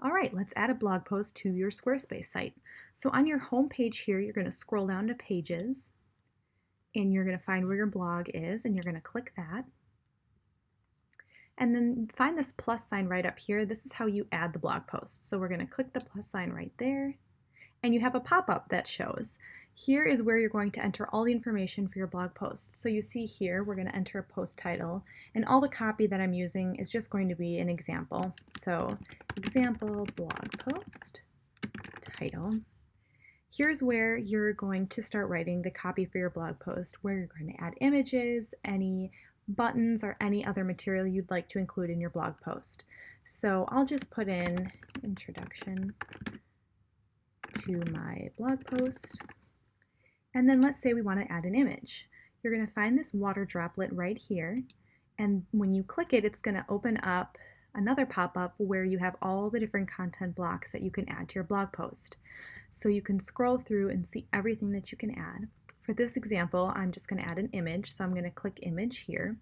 All right, let's add a blog post to your Squarespace site. So on your home page here, you're going to scroll down to Pages, and you're going to find where your blog is, and you're going to click that. And then find this plus sign right up here. This is how you add the blog post. So we're going to click the plus sign right there, and you have a pop-up that shows. Here is where you're going to enter all the information for your blog post. So you see here, we're going to enter a post title, and all the copy that I'm using is just going to be an example. So example blog post title. Here's where you're going to start writing the copy for your blog post, where you're going to add images, any buttons, or any other material you'd like to include in your blog post. So I'll just put in introduction to my blog post. And then let's say we want to add an image. You're going to find this water droplet right here. And when you click it, it's going to open up another pop-up where you have all the different content blocks that you can add to your blog post. So you can scroll through and see everything that you can add. For this example, I'm just going to add an image. So I'm going to click image here.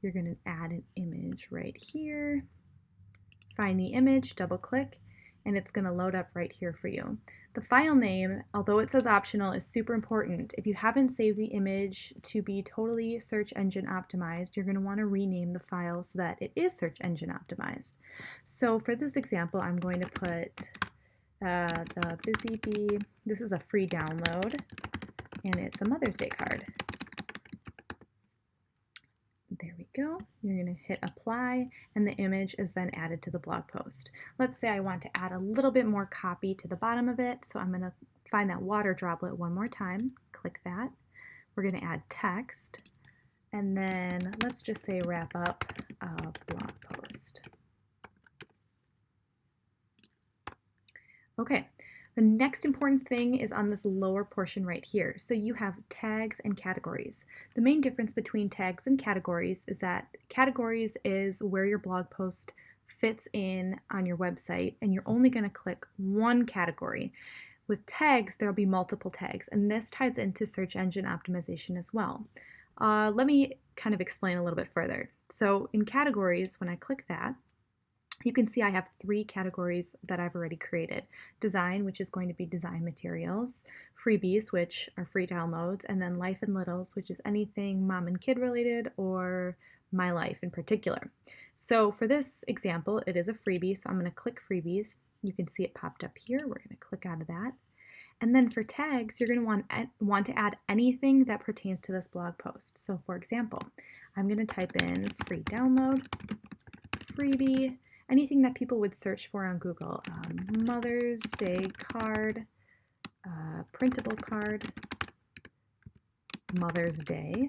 You're going to add an image right here. Find the image, double click, and it's going to load up right here for you. The file name, although it says optional, is super important. If you haven't saved the image to be totally search engine optimized, you're going to want to rename the file so that it is search engine optimized. So for this example, I'm going to put the Busy Bee. This is a free download, and it's a Mother's Day card. There we go. You're going to hit apply, and the image is then added to the blog post. Let's say I want to add a little bit more copy to the bottom of it, so I'm going to find that water droplet one more time, click that. We're going to add text, and then let's just say wrap up blog post. Okay. The next important thing is on this lower portion right here. So you have tags and categories. The main difference between tags and categories is that categories is where your blog post fits in on your website, and you're only going to click one category. With tags, there'll be multiple tags, and this ties into search engine optimization as well. Let me kind of explain a little bit further. So in categories, when I click that, you can see I have 3 categories that I've already created. Design, which is going to be design materials, freebies, which are free downloads, and then life and littles, which is anything mom and kid related or my life in particular. So for this example, it is a freebie, so I'm going to click freebies. You can see it popped up here. We're going to click out of that. And then for tags, you're going to want to add anything that pertains to this blog post. So for example, I'm going to type in free download, freebie, anything that people would search for on Google. Mother's Day card, printable card, Mother's Day.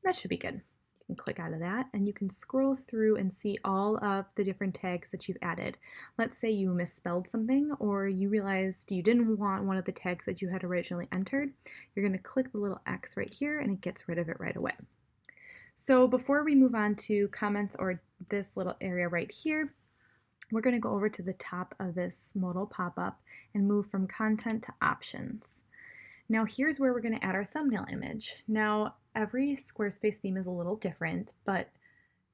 That should be good. You can click out of that, and you can scroll through and see all of the different tags that you've added. Let's say you misspelled something, or you realized you didn't want one of the tags that you had originally entered. You're going to click the little X right here, and it gets rid of it right away. So before we move on to comments or this little area right here, we're going to go over to the top of this modal pop-up and move from content to options. Now here's where we're going to add our thumbnail image. Now every Squarespace theme is a little different, but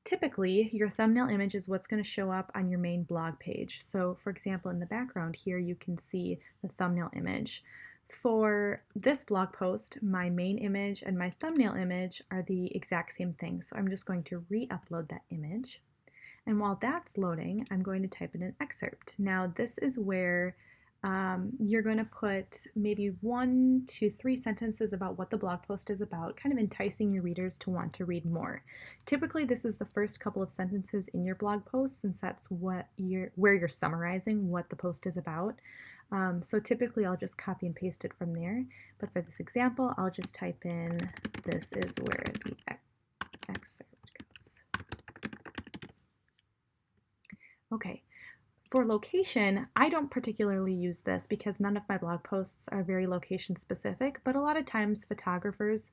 typically your thumbnail image is what's going to show up on your main blog page. So for example, in the background here, you can see the thumbnail image. For this blog post, my main image and my thumbnail image are the exact same thing. So I'm just going to re-upload that image. And while that's loading, I'm going to type in an excerpt. Now this is where you're going to put maybe 1 to 3 sentences about what the blog post is about, kind of enticing your readers to want to read more. Typically, this is the first couple of sentences in your blog post, since that's where you're summarizing what the post is about. So typically, I'll just copy and paste it from there. But for this example, I'll just type in, "This is where the excerpt goes." Okay. For location, I don't particularly use this because none of my blog posts are very location specific, but a lot of times photographers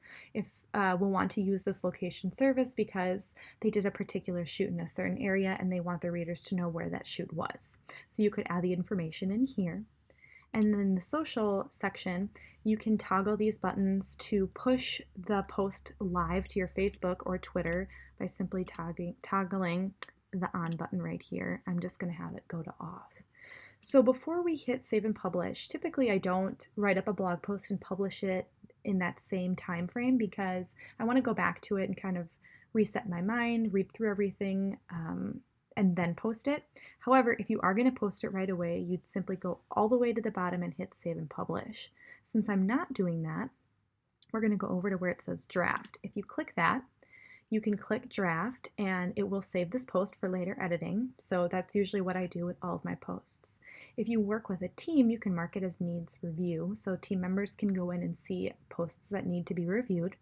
will want to use this location service because they did a particular shoot in a certain area and they want their readers to know where that shoot was. So you could add the information in here. And then in the social section, you can toggle these buttons to push the post live to your Facebook or Twitter by simply toggling the on button right here. I'm just going to have it go to off. So before we hit save and publish, typically I don't write up a blog post and publish it in that same time frame because I want to go back to it and kind of reset my mind, read through everything, and then post it. However, if you are going to post it right away, you'd simply go all the way to the bottom and hit save and publish. Since I'm not doing that, we're going to go over to where it says draft. If you click that, you can click draft and it will save this post for later editing. So that's usually what I do with all of my posts. If you work with a team, you can mark it as needs review. So team members can go in and see posts that need to be reviewed.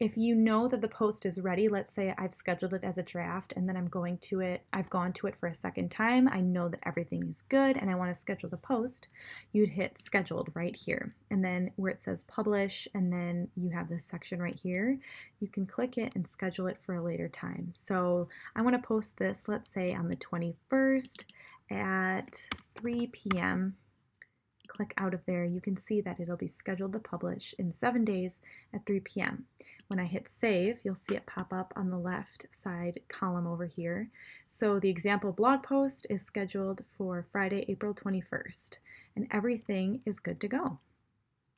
If you know that the post is ready, let's say I've scheduled it as a draft and then I've gone to it for a second time, I know that everything is good and I want to schedule the post, you'd hit scheduled right here. And then where it says publish and then you have this section right here, you can click it and schedule it for a later time. So I want to post this, let's say on the 21st at 3 p.m. Click out of there, you can see that it'll be scheduled to publish in 7 days at 3 p.m. When I hit save, you'll see it pop up on the left side column over here. So the example blog post is scheduled for Friday, April 21st, and everything is good to go.